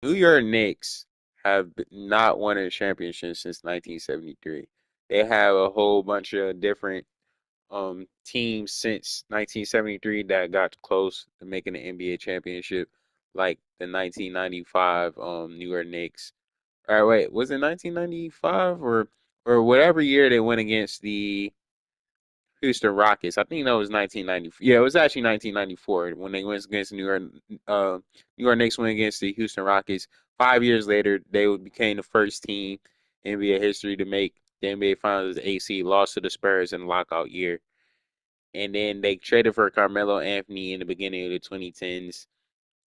New York Knicks have not won a championship since 1973. They have a whole bunch of different teams since 1973 that got close to making the NBA championship, like the 1995 New York Knicks. All right, wait, was it 1995 or whatever year they went against the Houston Rockets? I think that was 1990. Yeah, it was actually 1994 when they went against New York Knicks went against the Houston Rockets. 5 years later, became the first team in NBA history to make the NBA Finals. AC lost to the Spurs in the lockout year, and then they traded for Carmelo Anthony in the beginning of the 2010s.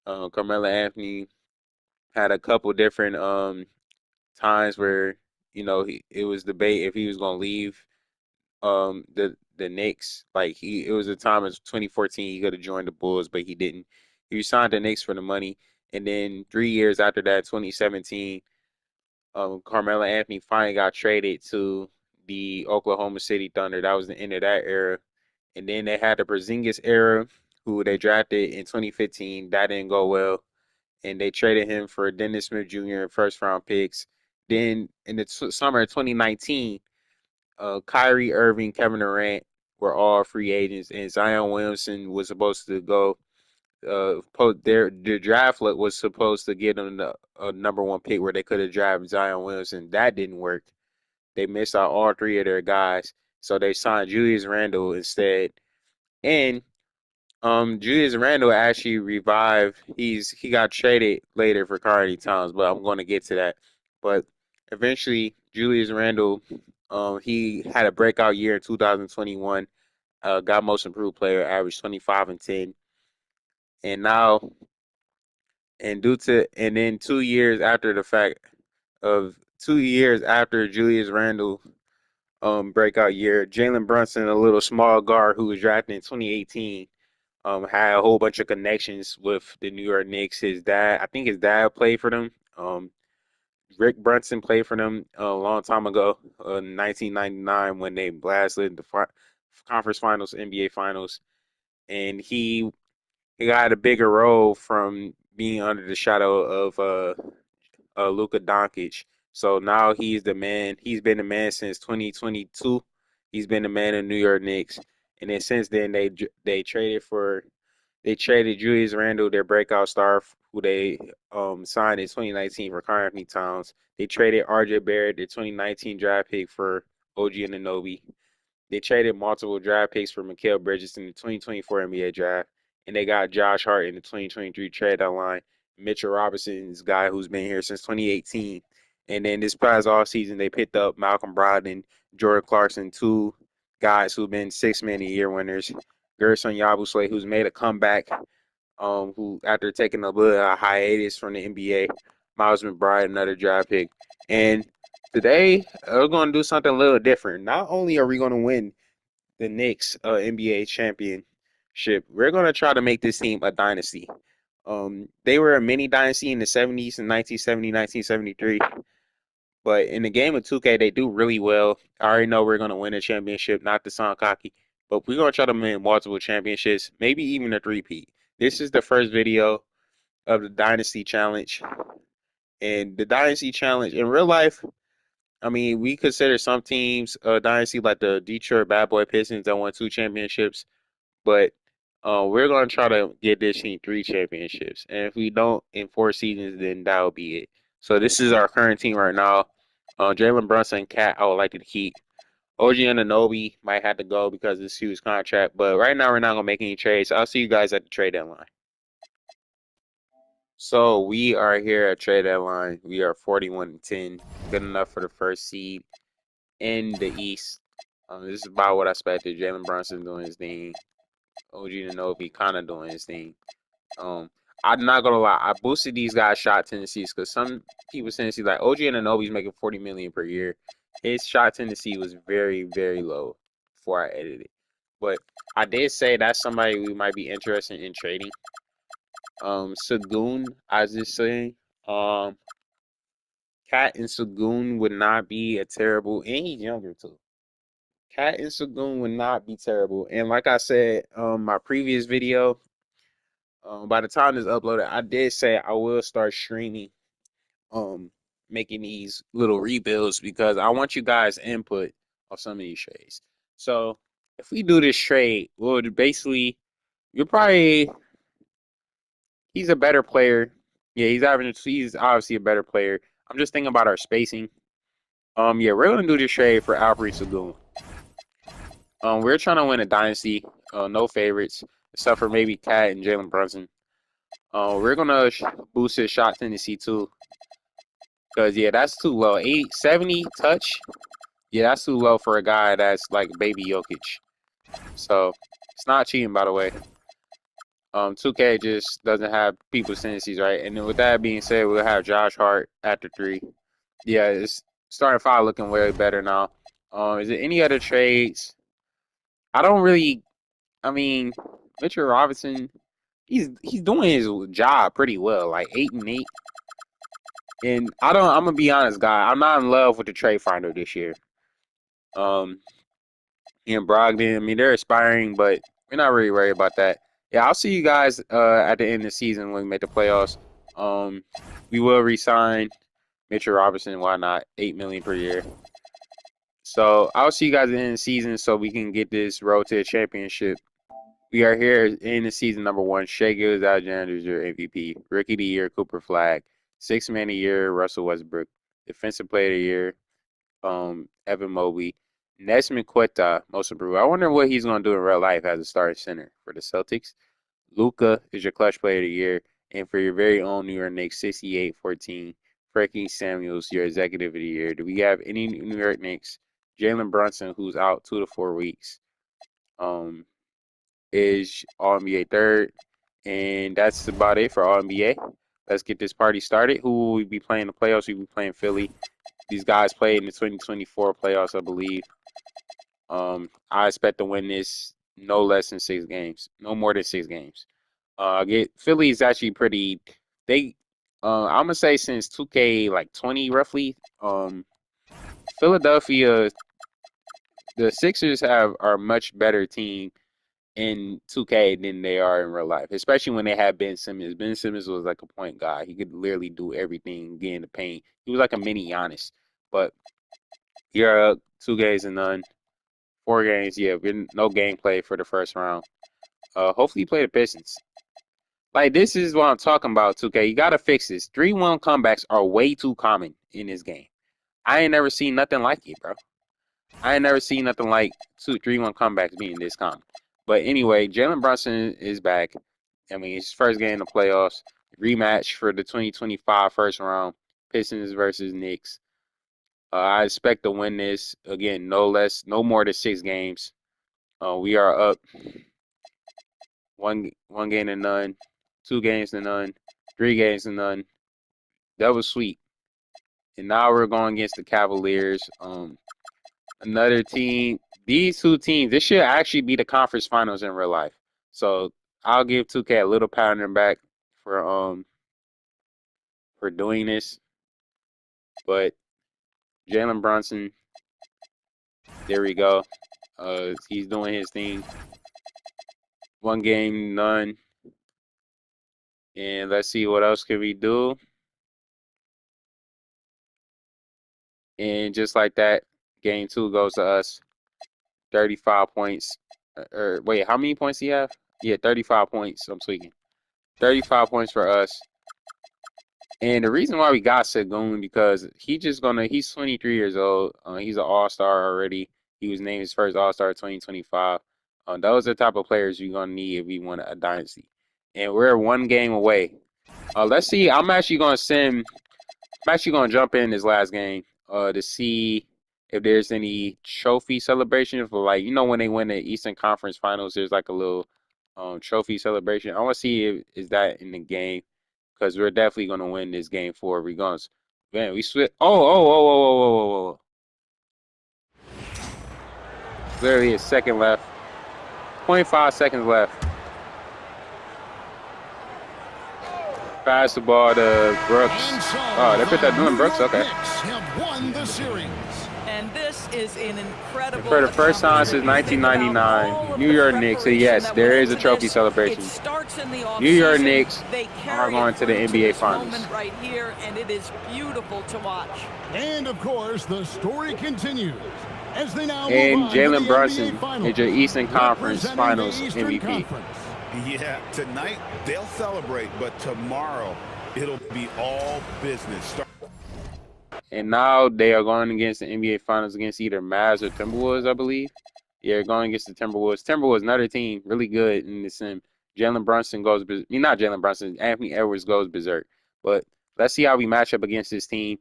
Carmelo Anthony had a couple different times where it was debate if he was going to leave the Knicks. Like it was a time in 2014 he could have joined the Bulls, but he didn't. He signed the Knicks for the money, and then 3 years after that, 2017, Carmelo Anthony finally got traded to the Oklahoma City Thunder. That was the end of that era, and then they had the Porzingis era, who they drafted in 2015. That didn't go well, and they traded him for Dennis Smith Jr. first round picks. Then in the summer of 2019, Kyrie Irving, Kevin Durant were all free agents, and Zion Williamson was supposed to go. Their draft was supposed to get them a number one pick where they could have drafted Zion Williamson. That didn't work. They missed out all three of their guys, so they signed Julius Randle instead. And Julius Randle actually revived. He got traded later for Karl Towns, but I'm going to get to that. But eventually, Julius Randle, he had a breakout year in 2021. Got most improved player, averaged 25 and 10, and now and then 2 years after the fact of 2 years after Julius Randle breakout year, Jalen Brunson, a little small guard who was drafted in 2018. Had a whole bunch of connections with the New York Knicks. I think his dad played for them. Rick Brunson played for them a long time ago, 1999, when they blasted the conference finals, NBA finals, and he got a bigger role from being under the shadow of Luka Doncic. So now he's the man. He's been the man since 2022. He's been the man in New York Knicks, and then since then they traded Julius Randle, their breakout star, who they signed in 2019 for Karl Anthony Towns. They traded RJ Barrett, their 2019 draft pick, for OG Anunoby. They traded multiple draft picks for Mikal Bridges in the 2024 NBA draft, and they got Josh Hart in the 2023 trade deadline. Mitchell Robinson's guy who's been here since 2018. And then this past offseason, they picked up Malcolm Brogdon, Jordan Clarkson, two guys who've been six-man a year winners. Gerson Yabusele, who's made a comeback, who after taking a little hiatus from the NBA. Miles McBride, another draft pick. And today, we're going to do something a little different. Not only are we going to win the Knicks NBA championship, we're going to try to make this team a dynasty. They were a mini dynasty in the 70s in 1970, 1973. But in the game of 2K, they do really well. I already know we're going to win a championship, not to sound cocky, but we're going to try to win multiple championships, maybe even a three-peat. This is the first video of the Dynasty Challenge. And the Dynasty Challenge in real life, I mean, we consider some teams dynasty like the Detroit Bad Boy Pistons that won two championships, but we're gonna try to get this team three championships. And if we don't in 4 seasons, then that'll be it. So this is our current team right now. Jalen Brunson, Cat, I would like to keep. OG Anunoby might have to go because of this huge contract, but right now we're not gonna make any trades. I'll see you guys at the trade deadline. So we are here at trade deadline. We are 41 and 10, good enough for the first seed in the East. This is about what I expected. Jalen Brunson doing his thing. OG Anunoby kind of doing his thing. Um, I'm not gonna lie. I boosted these guys' shot tendencies because some people tendency like OG Anunoby's making 40 million per year. His shot tendency was very, very low before I edited it. But I did say that's somebody we might be interested in trading. Sagoon, I was just saying. Um, Cat and Sagoon would not be a terrible, and he's younger too. Cat and Sagoon would not be terrible. And like I said, my previous video, by the time this uploaded, I did say I will start streaming making these little rebuilds because I want you guys' input on some of these trades. So if we do this trade, well, basically, you're probably he's a better player. Yeah, he's obviously a better player. I'm just thinking about our spacing. Yeah, we're gonna do this trade for Alfred Sengun. We're trying to win a dynasty. No favorites, except for maybe Cat and Jalen Brunson. We're gonna boost his shot tendency too. Cause yeah, that's too low. 870 touch. Yeah, that's too low for a guy that's like baby Jokic. So it's not cheating, by the way. 2K just doesn't have people's tendencies right. And then with that being said, we'll have Josh Hart at the 3. Yeah, it's starting 5 looking way better now. Is there any other trades? I don't really. I mean, Mitchell Robinson, he's doing his job pretty well, like 8-8. And I'm gonna be honest, guy. I'm not in love with the trade finder this year. And Brogdon, I mean, they're aspiring, but we're not really worried about that. Yeah, I'll see you guys at the end of the season when we make the playoffs. We will re-sign Mitchell Robinson. Why not? $8 million per year. So I'll see you guys at the end of the season so we can get this road to a championship. We are here in the season number 1. Shai Gilgeous-Alexander is your MVP. Rookie of the Year, Cooper Flag. 6th Man of the Year, Russell Westbrook. Defensive Player of the Year, Evan Mobley. Nesmith Quetta, most improved. I wonder what he's going to do in real life as a starting center for the Celtics. Luka is your clutch player of the year. And for your very own New York Knicks, 68-14. Frankie Samuels, your executive of the year. Do we have any New York Knicks? Jalen Brunson, who's out 2 to 4 weeks, is All-NBA third. And that's about it for All-NBA. Let's get this party started. Who will we be playing the playoffs? We'll be playing Philly. These guys played in the 2024 playoffs, I believe. I expect to win this no less than 6 games, no more than 6 games. Philly is actually pretty. I'm gonna say since 2K like 20 roughly. Philadelphia, the Sixers are a much better team in 2K than they are in real life, especially when they had Ben Simmons. Ben Simmons was like a point guy. He could literally do everything, get in the paint. He was like a mini Giannis. But you're up 2 games and none. 4 games, yeah, no gameplay for the first round. Hopefully you play the Pistons. Like, this is what I'm talking about, 2K. You gotta fix this. 3-1 comebacks are way too common in this game. I ain't never seen nothing like it, bro. I ain't never seen nothing like 3-1 comebacks being this common. But anyway, Jalen Brunson is back. I mean, it's his first game in the playoffs. Rematch for the 2025 first round. Pistons versus Knicks. I expect to win this. Again, no more than 6 games. We are up one game to none, 2 games to none, 3 games to none. That was sweet. And now we're going against the Cavaliers. Another team. These 2 teams, this should actually be the conference finals in real life. So I'll give 2K a little pat on their back for doing this. But Jalen Brunson, there we go. He's doing his thing. 1 game, none. And let's see what else can we do. And just like that, game 2 goes to us. 35 points. Or wait, how many points do you have? Yeah, 35 points. I'm tweaking. 35 points for us. And the reason why we got Sengun because he's 23 years old. He's an all-star already. He was named his first all-star 2025. Those are the type of players you're gonna need if we want a dynasty. And we're 1 game away. Let's see. I'm actually gonna jump in this last game to see if there's any trophy celebration for, like, when they win the Eastern Conference Finals, there's like a little trophy celebration. I want to see if is that in the game because we're definitely gonna win this game 4 regardless. Man, we switch. Oh. Literally a second left. 0.5 seconds left. Pass the ball to Brooks. Oh, they put that Dylan Brooks. Okay. And this is an And incredible for the first time since accomplishment. You think about all 1999, of New the York Knicks, so preparation yes, that went there is a into trophy this. It celebration. starts in the New York offseason. Knicks They are carry it going to the through to NBA this Finals. moment right here, and it is beautiful to watch. And, of course, the story continues as they now move And on to the Jalen NBA Brunson Finals, is your Eastern Conference representing Finals the Eastern MVP. Conference. Yeah, tonight they'll celebrate, but tomorrow it'll be all business. And now they are going against the NBA Finals against either Mavs or Timberwolves, I believe. Yeah, going against the Timberwolves. Timberwolves, another team, really good in the sim. Jalen Brunson goes, not Jalen Brunson, Anthony Edwards goes berserk. But let's see how we match up against this team.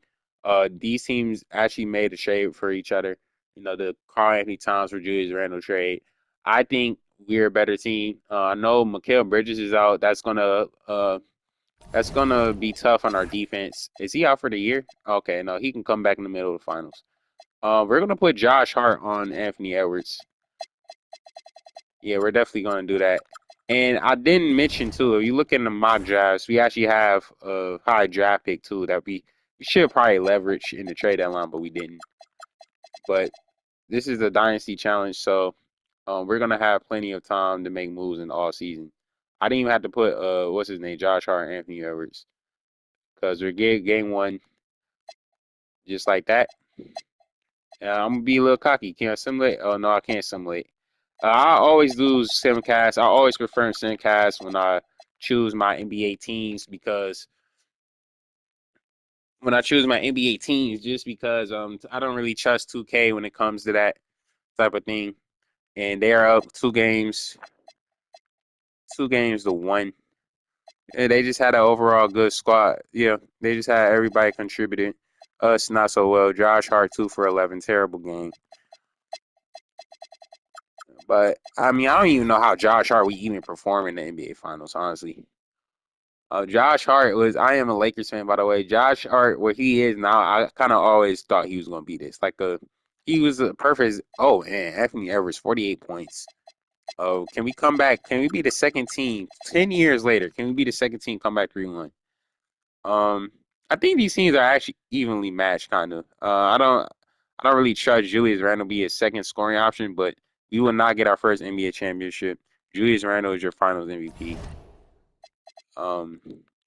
These teams actually made a trade for each other. You know, the Karl Anthony Towns for Julius Randle trade. I think we're a better team. I know Mikal Bridges is out. That's gonna be tough on our defense. Is he out for the year? Okay, no, he can come back in the middle of the finals. We're gonna put Josh Hart on Anthony Edwards. Yeah, we're definitely gonna do that. And I didn't mention too, if you look in the mock drafts, we actually have a high draft pick too that we should probably leverage in the trade deadline, but we didn't. But this is a dynasty challenge, so we're gonna have plenty of time to make moves in the all season. I didn't even have to put what's his name, Josh Hart, and Anthony Edwards, because we're game one just like that. I'm gonna be a little cocky. Can I simulate? Oh no, I can't simulate. I always do simcast. I always prefer simcast when I choose my NBA teams because just because I don't really trust 2K when it comes to that type of thing. And they are up two games to one. And they just had an overall good squad. Yeah, they just had everybody contributing. Us not so well. Josh Hart 2 for 11, terrible game. But I mean, I don't even know how Josh Hart would even perform in the NBA Finals, honestly. Josh Hart was. I am a Lakers fan, by the way. Josh Hart, where he is now, I kind of always thought he was gonna be this. He was a perfect. Oh man, Anthony Edwards, 48 points. Oh, can we come back? Can we be the second team 10 years later? Can we be the second team come back 3-1? I think these teams are actually evenly matched, kind of. I don't really trust Julius Randle be a second scoring option, but we will not get our first NBA championship. Julius Randle is your Finals MVP. Um,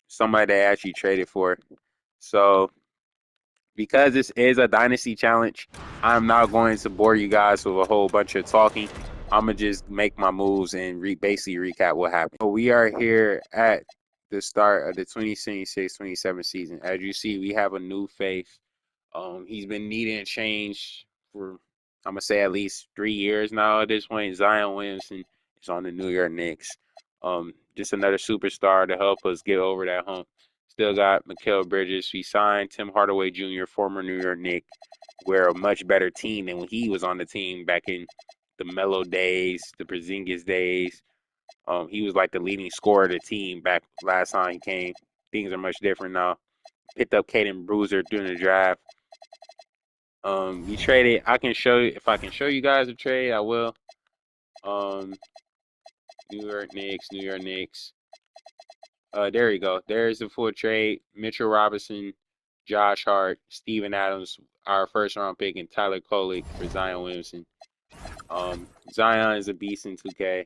Somebody they actually traded for. So because this is a dynasty challenge, I'm not going to bore you guys with a whole bunch of talking. I'm gonna just make my moves and basically recap what happened. So we are here at the start of the 2026-27 season. As you see, we have a new face. He's been needing a change for I'm gonna say at least 3 years now. At this point, Zion Williamson is on the New York Knicks. Just another superstar to help us get over that hump. Still got Mikal Bridges. We signed Tim Hardaway Jr., former New York Knick. We're a much better team than when he was on the team back in the Melo days, the Porzingis days. He was like the leading scorer of the team back last time he came. Things are much different now. Picked up Caden Bruiser during the draft. We traded. I can show you if I can show you guys a trade. I will. New York Knicks, New York Knicks. There you go. There's the full trade. Mitchell Robinson, Josh Hart, Steven Adams, our first round pick, and Tyler Kolek for Zion Williamson. Zion is a beast in 2K.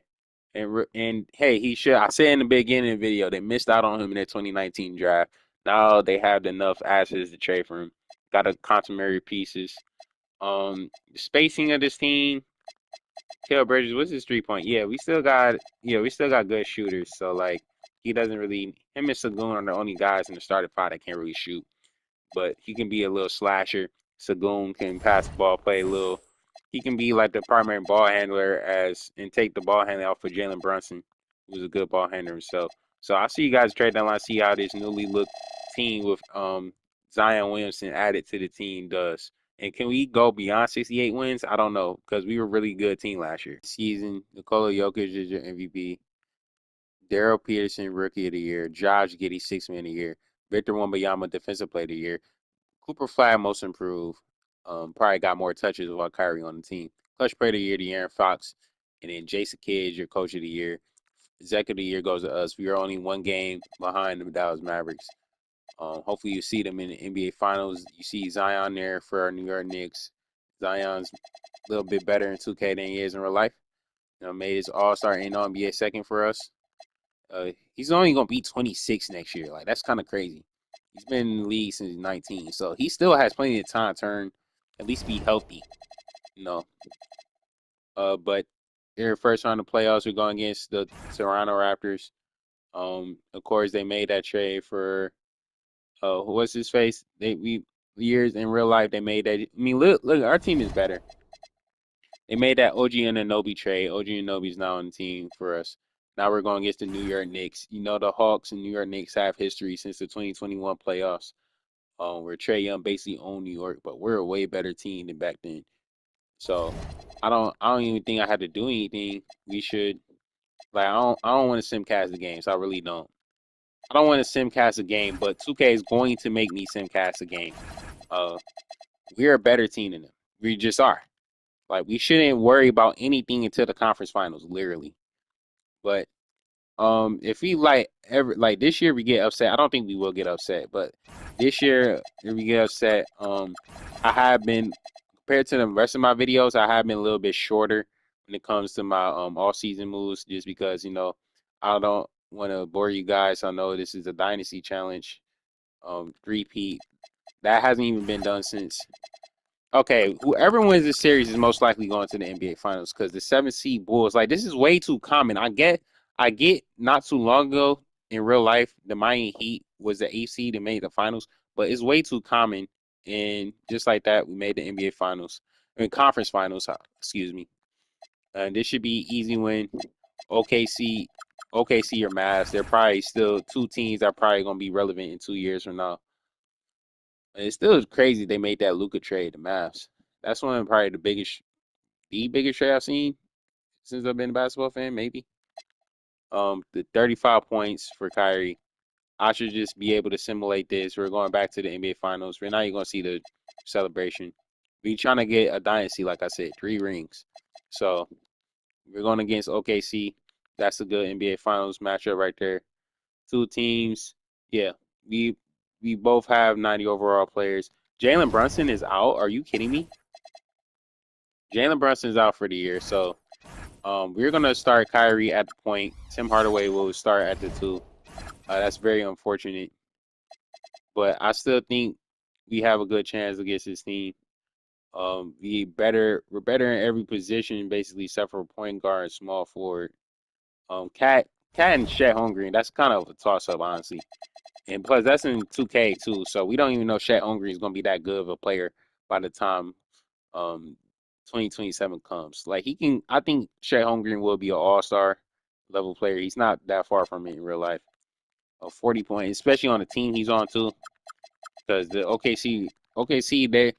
And hey, he should. I said in the beginning of the video, they missed out on him in their 2019 draft. Now they have enough assets to trade for him. Got a complementary pieces. The spacing of this team. Kel Bridges, what's his 3 point? We still got good shooters. So like, he doesn't really. Him and Sagoon are the only guys in the starting five that can't really shoot. But he can be a little slasher. Sagoon can pass the ball, play a little. He can be like the primary ball handler and take the ball handling off of Jalen Brunson, who's a good ball handler himself. So I see you guys trade that line, see how this newly looked team with Zion Williamson added to the team does. And can we go beyond 68 wins? I don't know, because we were a really good team last year. Season, Nikola Jokic is your MVP. Daryl Peterson, Rookie of the Year. Josh Giddey, Sixth Man of the Year. Victor Wembanyama, Defensive Player of the Year. Cooper Flag, Most Improved. Probably got more touches without Kyrie on the team. Clutch Player of the Year, De'Aaron Fox. And then Jason Kidd, your Coach of the Year. Executive of the Year goes to us. We are only one game behind the Dallas Mavericks. Hopefully you see them in the NBA Finals. You see Zion there for our New York Knicks. Zion's a little bit better in 2K than he is in real life. Made his All-Star and NBA second for us. He's only gonna be 26 next year. Like that's kind of crazy. He's been in the league since 19, so he still has plenty of time to turn, at least be healthy. You know. But their first round of playoffs, we're going against the Toronto Raptors. Of course, they made that trade for what's his face? We years in real life they made that. I mean, look, our team is better. They made that OG Anunoby trade. OG Anunoby's now on the team for us. Now we're going against the New York Knicks. The Hawks and New York Knicks have history since the 2021 playoffs. Where Trae Young basically owned New York, but we're a way better team than back then. So I don't even think I have to do anything. We should I don't want to simcast the games. I really don't. I don't want to simcast a game, but 2K is going to make me simcast a game. We're a better team than them. We just are. Like we shouldn't worry about anything until the conference finals, literally. But if we this year we get upset, I don't think we will get upset, but this year if we get upset, I have been compared to the rest of my videos, I have been a little bit shorter when it comes to my all season moves, just because I don't want to bore you guys. I know this is a dynasty challenge, repeat that hasn't even been done since. Okay, whoever wins this series is most likely going to the NBA Finals because the 7 seed Bulls, like this is way too common. I get not too long ago in real life, the Miami Heat was the 8 seed and made the finals, but it's way too common. And just like that, we made the NBA Finals, conference finals, excuse me. And this should be easy win. OKC, OKC or Mavs, they're probably still two teams that are probably going to be relevant in 2 years from now. And it's still crazy they made that Luka trade, the Mavs. That's one of probably the biggest trade I've seen since I've been a basketball fan, maybe. The 35 points for Kyrie. I should just be able to simulate this. We're going back to the NBA Finals. We're not even going to see the celebration. We're trying to get a dynasty, like I said, 3 rings. So we're going against OKC. That's a good NBA Finals matchup right there. Two teams. Yeah, we both have 90 overall players. Jalen Brunson is out. Are you kidding me? Jalen Brunson is out for the year. So we're going to start Kyrie at the point. Tim Hardaway will start at the 2. That's very unfortunate. But I still think we have a good chance against this team. We're better in every position, basically, except for point guard and small forward. Cat and Chet Holmgren, that's kind of a toss-up, honestly. And plus, that's in 2K, too. So we don't even know Chet Holmgren is going to be that good of a player by the time 2027 comes. Like, I think Chet Holmgren will be an all-star level player. He's not that far from it in real life. 40 points, especially on the team he's on, too. Because the OKC,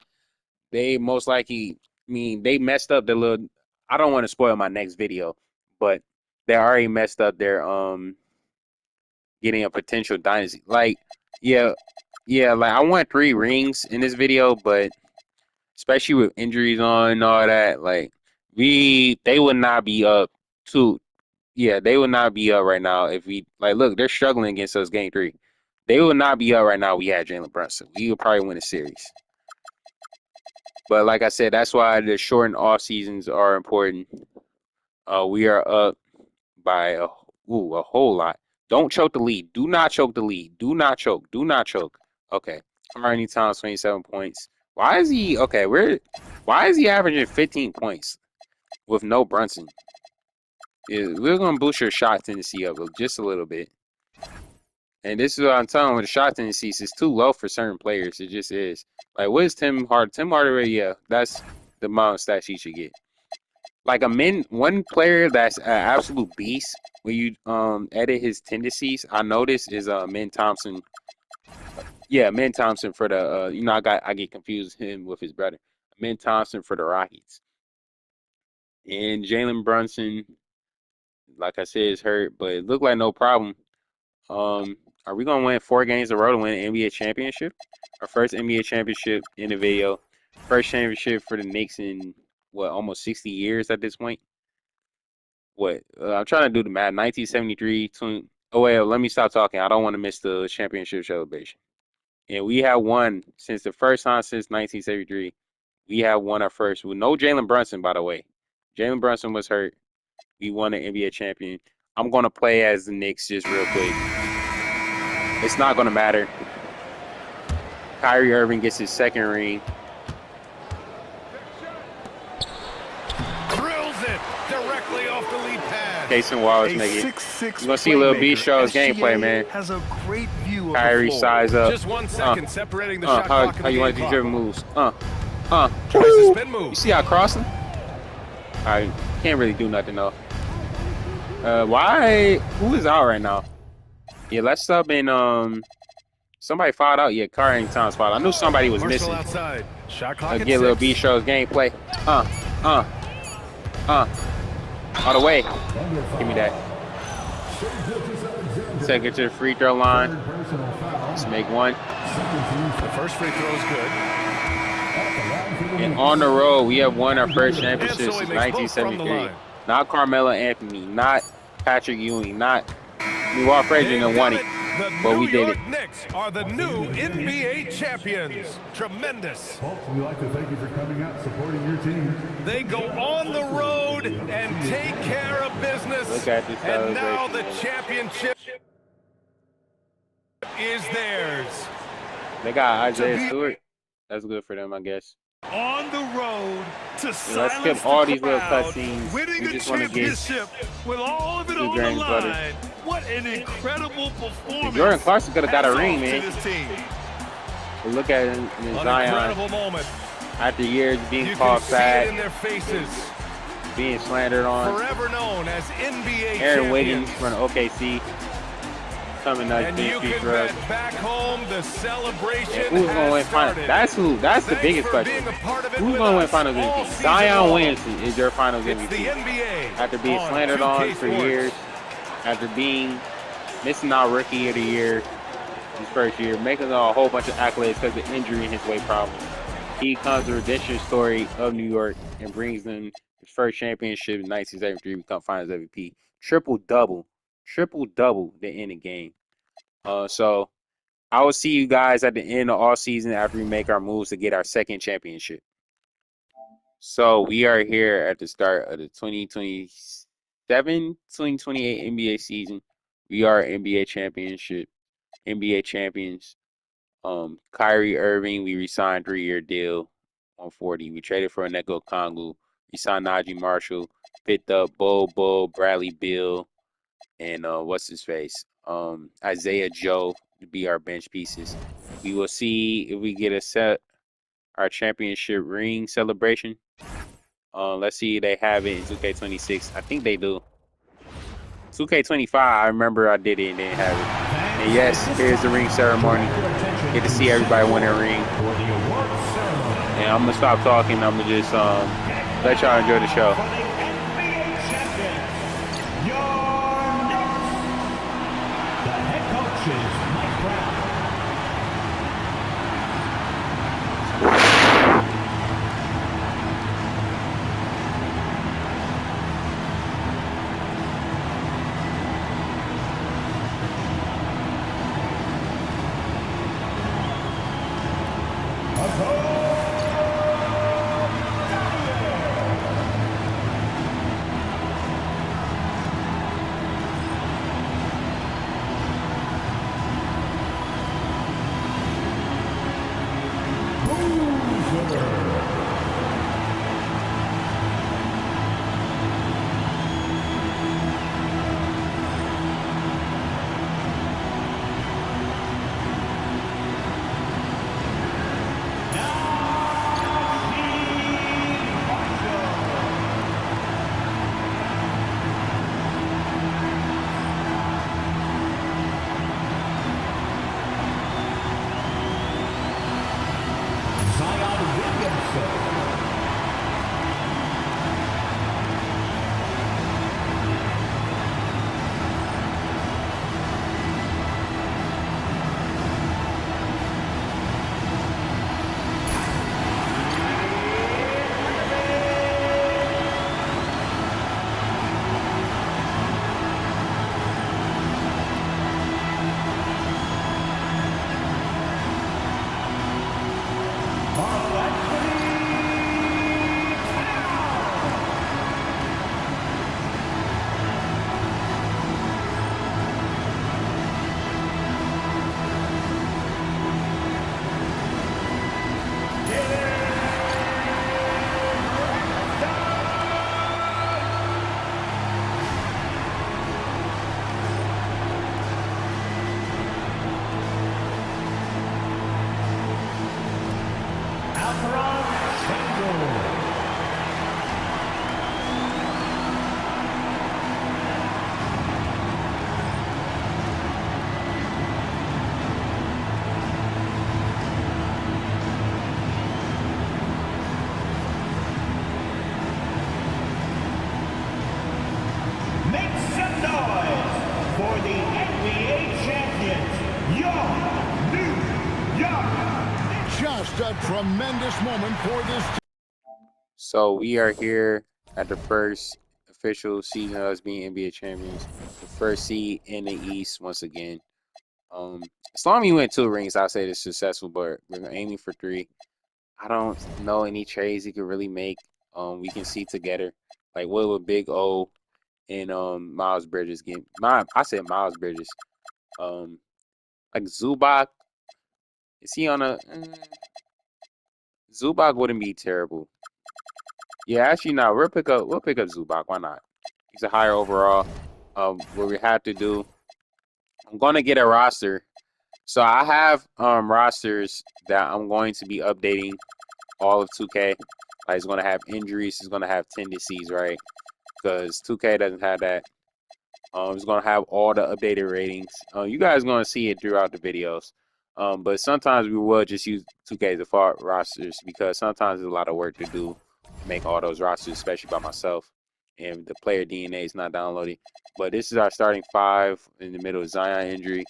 they most likely, I mean, they messed up the little. I don't want to spoil my next video, but they already messed up their getting a potential dynasty. Like, yeah, like I want 3 rings in this video, but especially with injuries on and all that, like they would not be up to. Yeah, they would not be up right now if we look, they're struggling against us game 3. They would not be up right now. We had Jalen Brunson. We would probably win a series. But like I said, that's why the shortened off seasons are important. We are up by a whole lot. Don't choke the lead. Do not choke the lead. Do not choke. Do not choke. Okay. Carney Towns 27 points. Why is he averaging 15 points with no Brunson? We're gonna boost your shot tendency up just a little bit. And this is what I'm telling you, with the shot tendency is too low for certain players. It just is. Like, what is Tim Hardaway? Yeah, that's the amount of stats he should get. Like one player that's an absolute beast when you edit his tendencies, I noticed is Min Thompson. Yeah, Min Thompson for the I get confused him with his brother. Min Thompson for the Rockets. And Jalen Brunson, like I said, is hurt, but it looked like no problem. Are we gonna win 4 games in a row to win an NBA championship? Our first NBA championship in the video. First championship for the Knicks in almost 60 years at this point. I'm trying to do the math. 1973. Oh wait, let me stop talking. I don't want to miss the championship celebration. And we have won since the first time since 1973. We have won our first with no Jalen Brunson, by the way. Jalen Brunson was hurt. We won an NBA champion. I'm gonna play as the Knicks just real quick. It's not gonna matter. Kyrie Irving gets his second ring. Drills it directly off the lead pass. Jason Wallace make it. You're gonna see a little B show his gameplay, man. Has a great view of Kyrie the floor. size up. Just 1 second separating the shot clock. How you want to do dribble moves? Tries to spin move. You see how crossing? I can't really do nothing though. Why? Who is out right now? Yeah, let's sub in. Somebody fouled out. Yeah, Carl Anton's fouled. I knew somebody was Marshall missing. outside. Shot clock at Get a little 6. B shows gameplay. All the way. Give me that. Take it to the free throw line. Let's make one. The first free throw is good. And on the road, we have won our first championship And so since he makes both from the 1973. line. Not Carmelo Anthony, not Patrick Ewing, not Walt Frazier didn't won it, but we did it. The Knicks are the new NBA champions. Tremendous. Folks, we'd like to thank you for coming out, supporting your team. They go on the road and take care of business. Look at this And now the celebration. championship is theirs. They got Isaiah Stewart. That's good for them, I guess. On the road to Let's silence skip all these little crowd, cutscenes. winning We the just want to get championship with all of it two on the James line. brothers. What an incredible performance. Jordan Clarkson could have got a Hats ring, off to man. this team. But look at him in An Zion incredible moment. after years being You called can see it in fat, their faces. being slandered on. Forever known as NBA Aaron champions. Wiggins from OKC coming up And you being can for us. bet back home the celebration Who's gonna win has finals? started. That's the Thanks biggest for question. being a part of it Who's with gonna win us finals all MVP? season Zion long. Williamson is your finals It's the MVP. NBA After being on slandered 2K on for Sports. years, after being missing out rookie of the year his first year, making a whole bunch of accolades because of injury and his weight problems. He comes the redemption story of New York and brings them his first championship in 1973, become finals MVP. Triple double to end the game. So I will see you guys at the end of all season after we make our moves to get our second championship. So we are here at the start of the 2027-2028 NBA season. We are NBA champions. Kyrie Irving, we re-signed 3-year deal on 40. We traded for Onyeka Okongwu. We signed Najee Marshall, picked up Bull, Bradley Beal, and what's his face? Isaiah Joe to be our bench pieces. We will see if we get our championship ring celebration. Let's see if they have it in 2K26. I think they do. 2K25, I remember I did it and didn't have it. And yes, here's the ring ceremony. Get to see everybody win their ring. And I'm gonna stop talking. I'm gonna just let y'all enjoy the show. Make some noise for the NBA champions, your New York Knicks. Just a tremendous moment for this team. So we are here at the first official season of us being NBA champions. The first seed in the East once again. As long as we win 2 rings, I'll say it's successful, but we're aiming for 3. I don't know any trades he could really make. We can see together. Like what would Big O and Miles Bridges get? I said Miles Bridges. Like Zubac. Is he on a Zubac wouldn't be terrible. Yeah, actually no, we'll pick up Zubac. Why not? He's a higher overall. What we have to do, I'm gonna get a roster. So I have rosters that I'm going to be updating all of 2K. Like it's gonna have injuries, it's gonna have tendencies, right? Because 2K doesn't have that. It's gonna have all the updated ratings. You guys gonna see it throughout the videos. But sometimes we will just use 2K default rosters because sometimes there's a lot of work to do to make all those rosters, especially by myself. And the player DNA is not downloaded. But this is our starting 5 in the middle of Zion injury.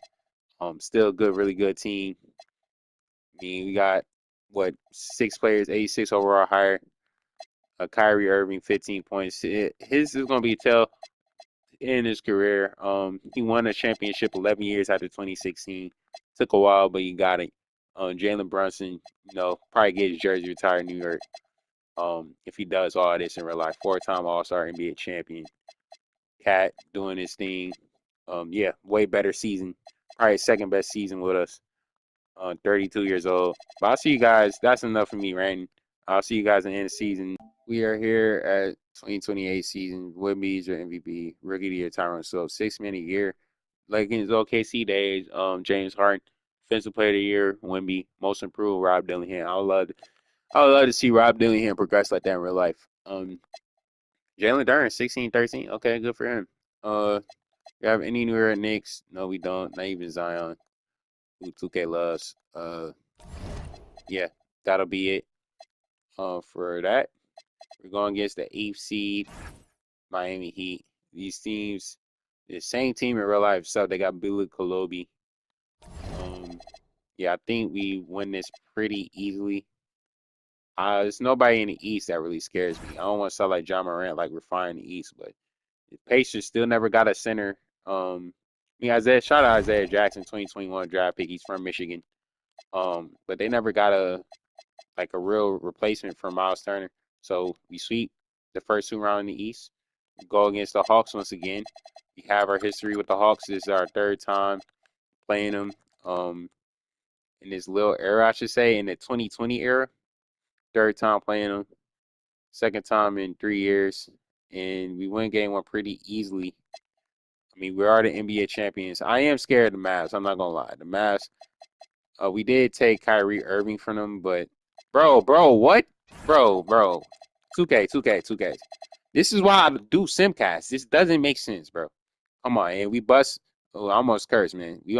Still a good, really good team. I mean, we got what 6 players, 86 overall higher. Kyrie Irving, 15 points. His is gonna be a tell in his career. He won a championship 11 years after 2016. Took a while, but he got it. Jalen Brunson, probably get his jersey retired in New York. If he does all this in real life, 4-time All-Star NBA champion. Cat doing his thing. Yeah, way better season. Probably second best season with us. 32 years old. But I'll see you guys. That's enough for me ranting. I'll see you guys in the end of the season. We are here at 2028 season. Wemby's your MVP. Rookie of the year, Tyron. So 6 man a year. Like in his OKC days, James Harden, defensive player of the year, Wemby, most improved, Rob Dillingham. I would love to see Rob Dillingham progress like that in real life. Jalen Duren, 16-13. Okay, good for him. We have any New York Knicks? No, we don't. Not even Zion, who 2K loves. Yeah, that'll be it. For that, we're going against the 8th seed Miami Heat. These teams, the same team in real life, so they got Billy Kolobi. Yeah, I think we win this pretty easily. There's nobody in the East that really scares me. I don't want to sound like John Morant, like we're fine in the East, but the Pacers still never got a center. Shout out Isaiah Jackson, 2021 draft pick. He's from Michigan. But they never got a real replacement for Miles Turner. So we sweep the first 2 rounds in the East. We go against the Hawks once again. We have our history with the Hawks. This is our 3rd time playing them. In this little era, I should say, in the 2020 era. 3rd time playing them. 2nd time in 3 years. And we win game 1 pretty easily. I mean, we are the NBA champions. I am scared of the Mavs. I'm not going to lie. The Mavs, we did take Kyrie Irving from them, but bro, what? Bro. 2K. This is why I do Simcast. This doesn't make sense, bro. Come on, and we bust. Oh, I almost cursed, man. We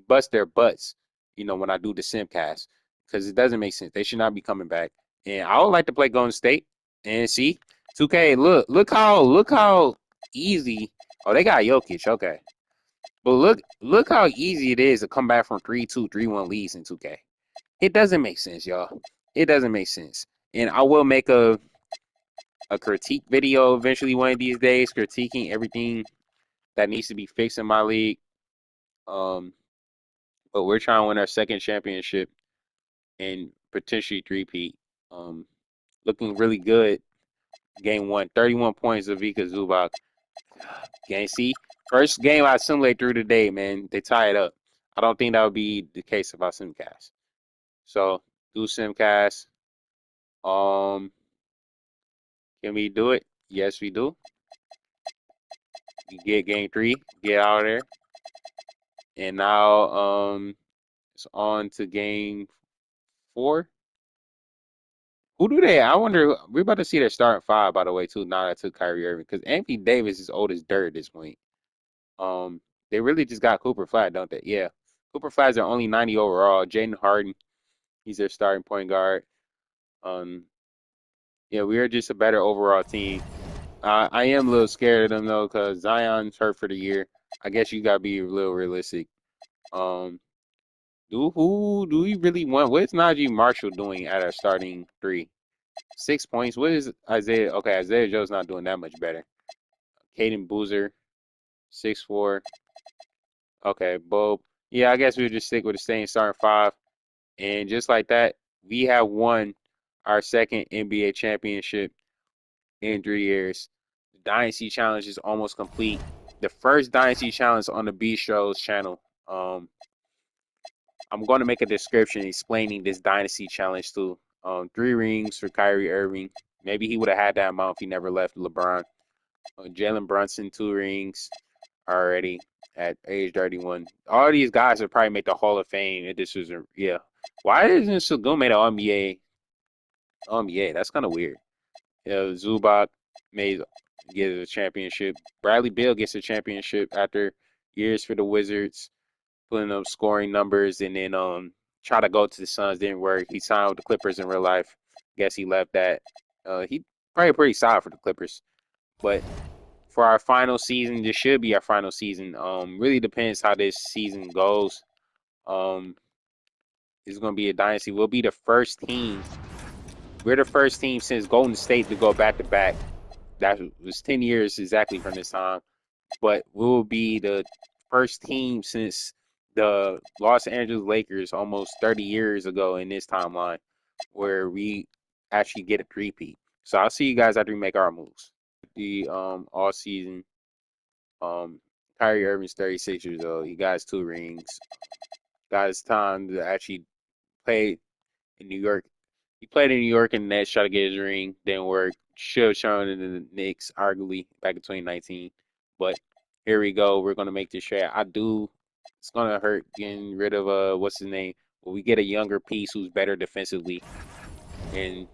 bust their butts, when I do the Simcast, because it doesn't make sense. They should not be coming back. And I would like to play Golden State. And see, 2K, look how easy. Oh, they got Jokic. Okay. But look how easy it is to come back from 3-2, 3-1 leads in 2K. It doesn't make sense, y'all. It doesn't make sense. And I will make a critique video eventually one of these days, critiquing everything that needs to be fixed in my league. But we're trying to win our 2nd championship and potentially 3-peat. Looking really good. Game 1, 31 points of Vika Zubac. Game C. First game I simulate through today, man. They tie it up. I don't think that would be the case if I simcast. So do simcast. Can we do it? Yes, we do. We get game 3. Get out of there. And now it's on to game 4. Who do they? I wonder. We're about to see their starting five, by the way, too. Now that I took Kyrie Irving, because Anthony Davis is old as dirt at this point. Um, they really just got Cooper Flag, don't they? Yeah, Cooper Flag's are only 90 overall. Jaden Harden, he's their starting point guard. Um, yeah, we are just a better overall team. I am a little scared of them though, because Zion's hurt for the year. I guess you gotta be a little realistic. Um, do we really want? What is Najee Marshall doing at our starting three? 6 points. What is Isaiah? Okay, Isaiah Joe's not doing that much better. Caden Boozer, 6'4". Okay, Bob. Yeah, I guess we'll just stick with the same starting five. And just like that, we have won our second NBA championship in 3 years. The Dynasty Challenge is almost complete. The first Dynasty Challenge on the Bistro's channel. I'm going to make a description explaining this Dynasty Challenge too. 3 rings for Kyrie Irving. Maybe he would have had that amount if he never left LeBron. Jalen Brunson, 2 rings already at age 31. All these guys would probably make the Hall of Fame if this was yeah. Why isn't Sugun made an NBA? NBA, that's kind of weird. Zubac made gets a championship. Bradley Beal gets a championship after years for the Wizards, putting up scoring numbers, and then try to go to the Suns, didn't work. He signed with the Clippers in real life. Guess he left that. He probably pretty solid for the Clippers, but for our final season, this should be our final season. Really depends how this season goes. Um, it's gonna be a dynasty. We'll be the first team. We're the first team since Golden State to go back to back. That was 10 years exactly from this time. But we'll be the first team since the Los Angeles Lakers almost 30 years ago in this timeline where we actually get a three-peat. So I'll see you guys after we make our moves. The all season. Kyrie Irving's 36 years old. He got his 2 rings. Got his time to actually play in New York. He played in New York and the Nets, tried to get his ring. Didn't work. Should have shown in the Knicks, arguably, back in 2019. But here we go. We're going to make this trade. It's going to hurt getting rid of, what's his name? Well, we get a younger piece who's better defensively. And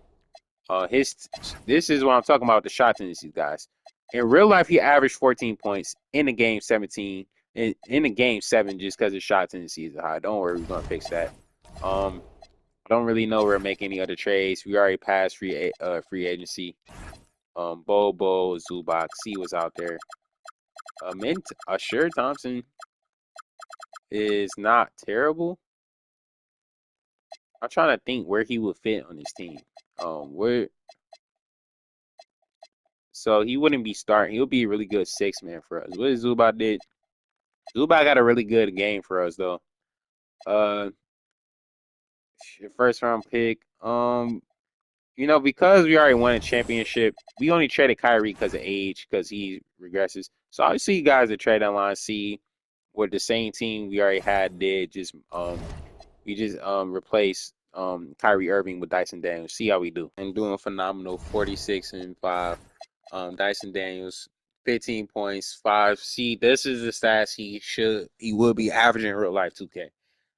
this is what I'm talking about, the shot tendencies, guys. In real life, he averaged 14 points in the game 17. In the game 7, just because his shot tendency is high. Don't worry, we're gonna fix that. I don't really know where to make any other trades. We already passed free agency. Bobo, Zubac, see what's out there. Sure Thompson is not terrible. I'm trying to think where he would fit on this team. So he wouldn't be starting. He'll be a really good 6-man for us. What Zubac did? Zubac got a really good game for us though. First round pick. Because we already won a championship, we only traded Kyrie because of age, because he regresses. So I'll see you guys at trade deadline, see what the same team we already had did. We just replaced Kyrie Irving with Dyson Daniels. See how we do. And doing phenomenal, 46 and 5. Dyson Daniels, 15 points, 5. See, this is the stats he would be averaging in real life 2K.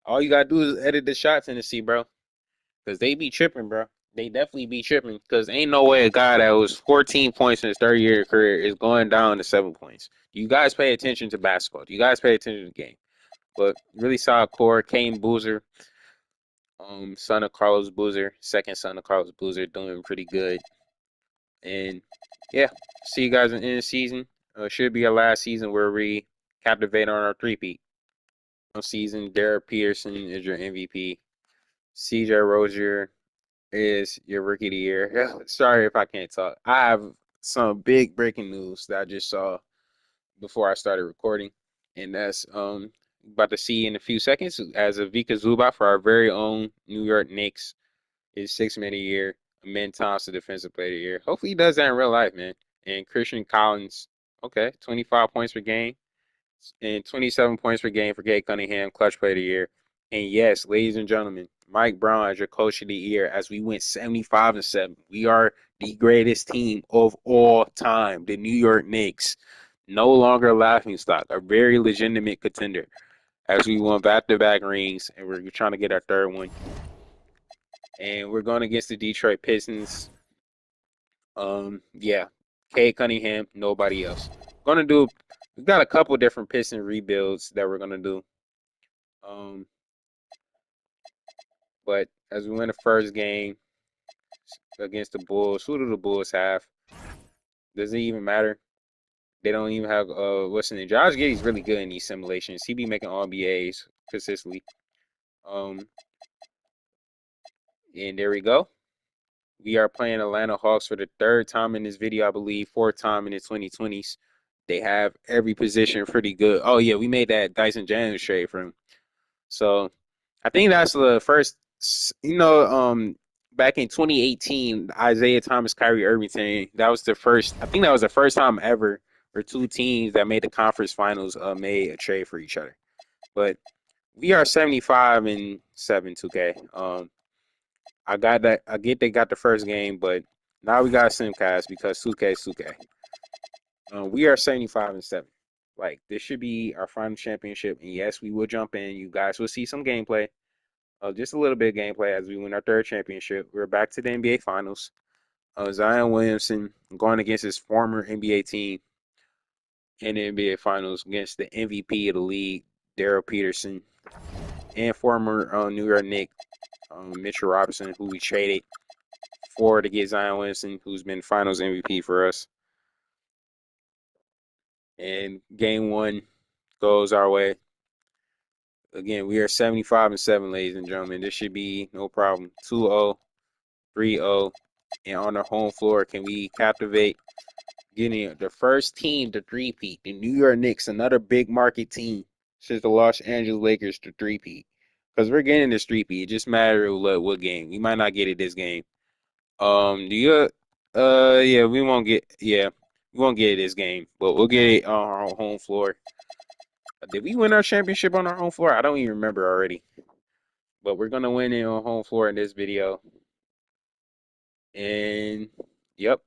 All you gotta do is edit the shots in to see, bro. Because they be tripping, bro. They definitely be tripping. Because ain't no way a guy that was 14 points in his 30-year career is going down to 7 points. Do you guys pay attention to basketball? Do you guys pay attention to the game? But really solid core. Kane Boozer, son of Carlos Boozer, second son of Carlos Boozer, doing pretty good. And yeah, see you guys in the season. Should be our last season where we captivate on our three-peat. Season, Derek Peterson is your MVP. CJ Rozier is your rookie of the year. Sorry if I can't talk. I have some big breaking news that I just saw before I started recording, and that's about to see in a few seconds. As a Vika Zubac for our very own New York Knicks is 6-man of the year. Amen Thompson defensive player of the year. Hopefully he does that in real life, man. And Christian Collins, 25 points per game and 27 points per game for Kate Cunningham, clutch player of the year. And yes, ladies and gentlemen, Mike Brown as your coach of the year as we went 75-7. We are the greatest team of all time, the New York Knicks. No longer a laughingstock, a very legitimate contender as we won back-to-back rings and we're trying to get our third one. and we're going against the Detroit Pistons. Yeah, Cade Cunningham, nobody else. We got a couple different Piston rebuilds that we're gonna do. Um, but as we win the first game against the Bulls, who do the Bulls have? Does it even matter? They don't even have what's his name? Josh Giddey's really good in these simulations. He be making all BAs consistently. Um, and there we go. We are playing Atlanta Hawks for the third time in this video, I believe, fourth time in the 2020s. They have every position pretty good. Oh yeah, we made that Dyson Daniels trade for him. So I think that's the first, back in 2018, Isaiah Thomas, Kyrie Irving thing. That was the first. I think that was the first time ever where two teams that made the conference finals made a trade for each other. But we are 75-7 2K. I got that. I get they got the first game, but now we got Simcast because 2K is 2K. We are 75-7. Like, this should be our final championship. And yes, we will jump in. You guys will see some gameplay. Just a little bit of gameplay as we win our third championship. We're back to the NBA Finals. Zion Williamson going against his former NBA team in the NBA Finals against the MVP of the league, Daryl Peterson, and former New York Knicks, Mitchell Robinson, who we traded for to get Zion Williamson, who's been Finals MVP for us. And game one goes our way. Again, we are 75-7, ladies and gentlemen. This should be no problem. 2-0, 3-0, and on the home floor, can we captivate getting the first team to three-peat, the New York Knicks, another big market team since the Los Angeles Lakers to three-peat. Because we're getting this three-peat. It just matters what game. We might not get it this game. Yeah, we won't get it this game, but we'll get it on our home floor. Did we win our championship on our home floor? I don't even remember already. But we're gonna win it on home floor in this video. And yep,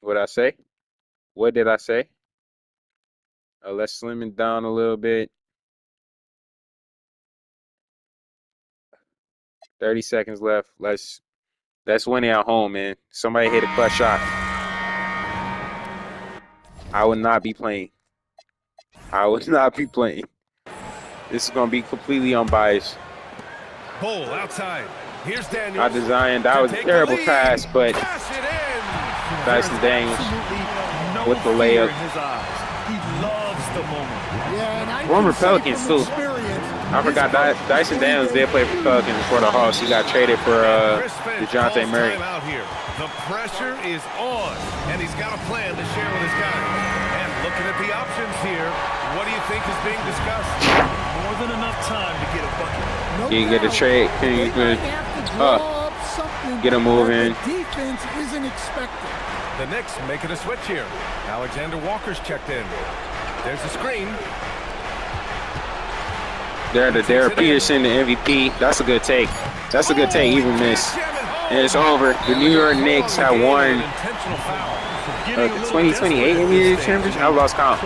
what I say? What did I say? Let's slim it down a little bit. 30 seconds left. Let's win it at home, man. Somebody hit a clutch shot. I would not be playing. I would not be playing. This is gonna be completely unbiased. Bull outside. Here's Daniels. I designed. That was a terrible pass, but Dyson Daniels with the layup. He loves the moment. Yeah, and I Former can say Pelicans, from too. experience, I forgot that Dyson Daniels did play for Pelicans before the Hawks. He got traded for DeJounte Murray. Out here. The pressure is on, and he's got a plan to share with his guys. And looking at the options here, what do you think is being discussed? More than enough time to get a bucket. no Can you get a doubt, trade? Can you they might have to draw up something get a move that in? the defense isn't expecting. The Knicks making a switch here. Alexander Walker's checked in. There's a screen. There, the Derek Peterson, the MVP. That's a good take. That's a good take. Even miss. And it's over. The New York Knicks have won the 2028 NBA championship. I lost count,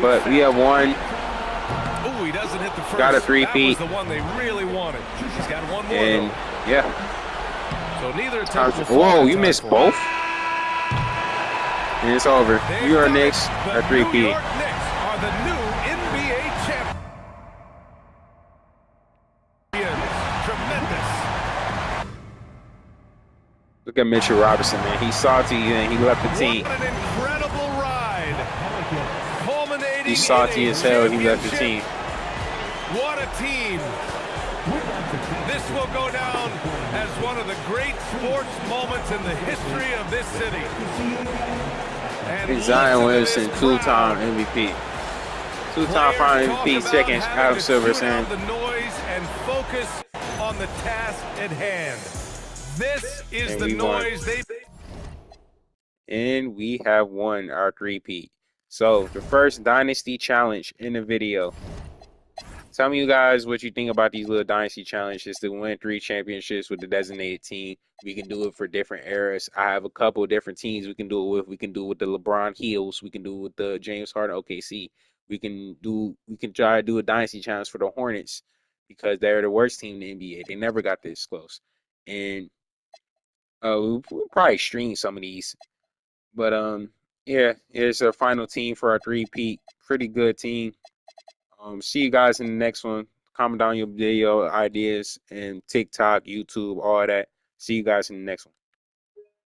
but we have won. Oh, he doesn't hit the first. Got a three-peat. That was the one they really wanted. He's got one more. And though. yeah. So neither Whoa, you missed both? And it's over. New York Knicks are three-peat. New York Knicks are the new NBA champions. Tremendous. Look at Mitchell Robinson, man. He's salty and he left the team. What an incredible ride. Culminating He's salty in a as hell. He left the championship. team. What a team. This will go down as one of the great sports moments in the history of this city. And Zion listen to Williamson, this two-time crowd. MVP. Two-time final MVP, second Adam Silver saying. The noise and focus on the task at hand. This is And the we won. noise they. And we have won our three-peat. So, the first Dynasty Challenge in the video. Tell me, you guys, what you think about these little Dynasty Challenges to win 3 championships with the designated team. We can do it for different eras. I have a couple of different teams we can do it with. We can do it with the LeBron Heels. We can do it with the James Harden OKC. We can try to do a Dynasty Challenge for the Hornets because they're the worst team in the NBA. They never got this close. and we'll probably stream some of these. But yeah, it's a final team for our three-peat. Pretty good team. See you guys in the next one. Comment down your video ideas and TikTok, YouTube, all that. See you guys in the next one.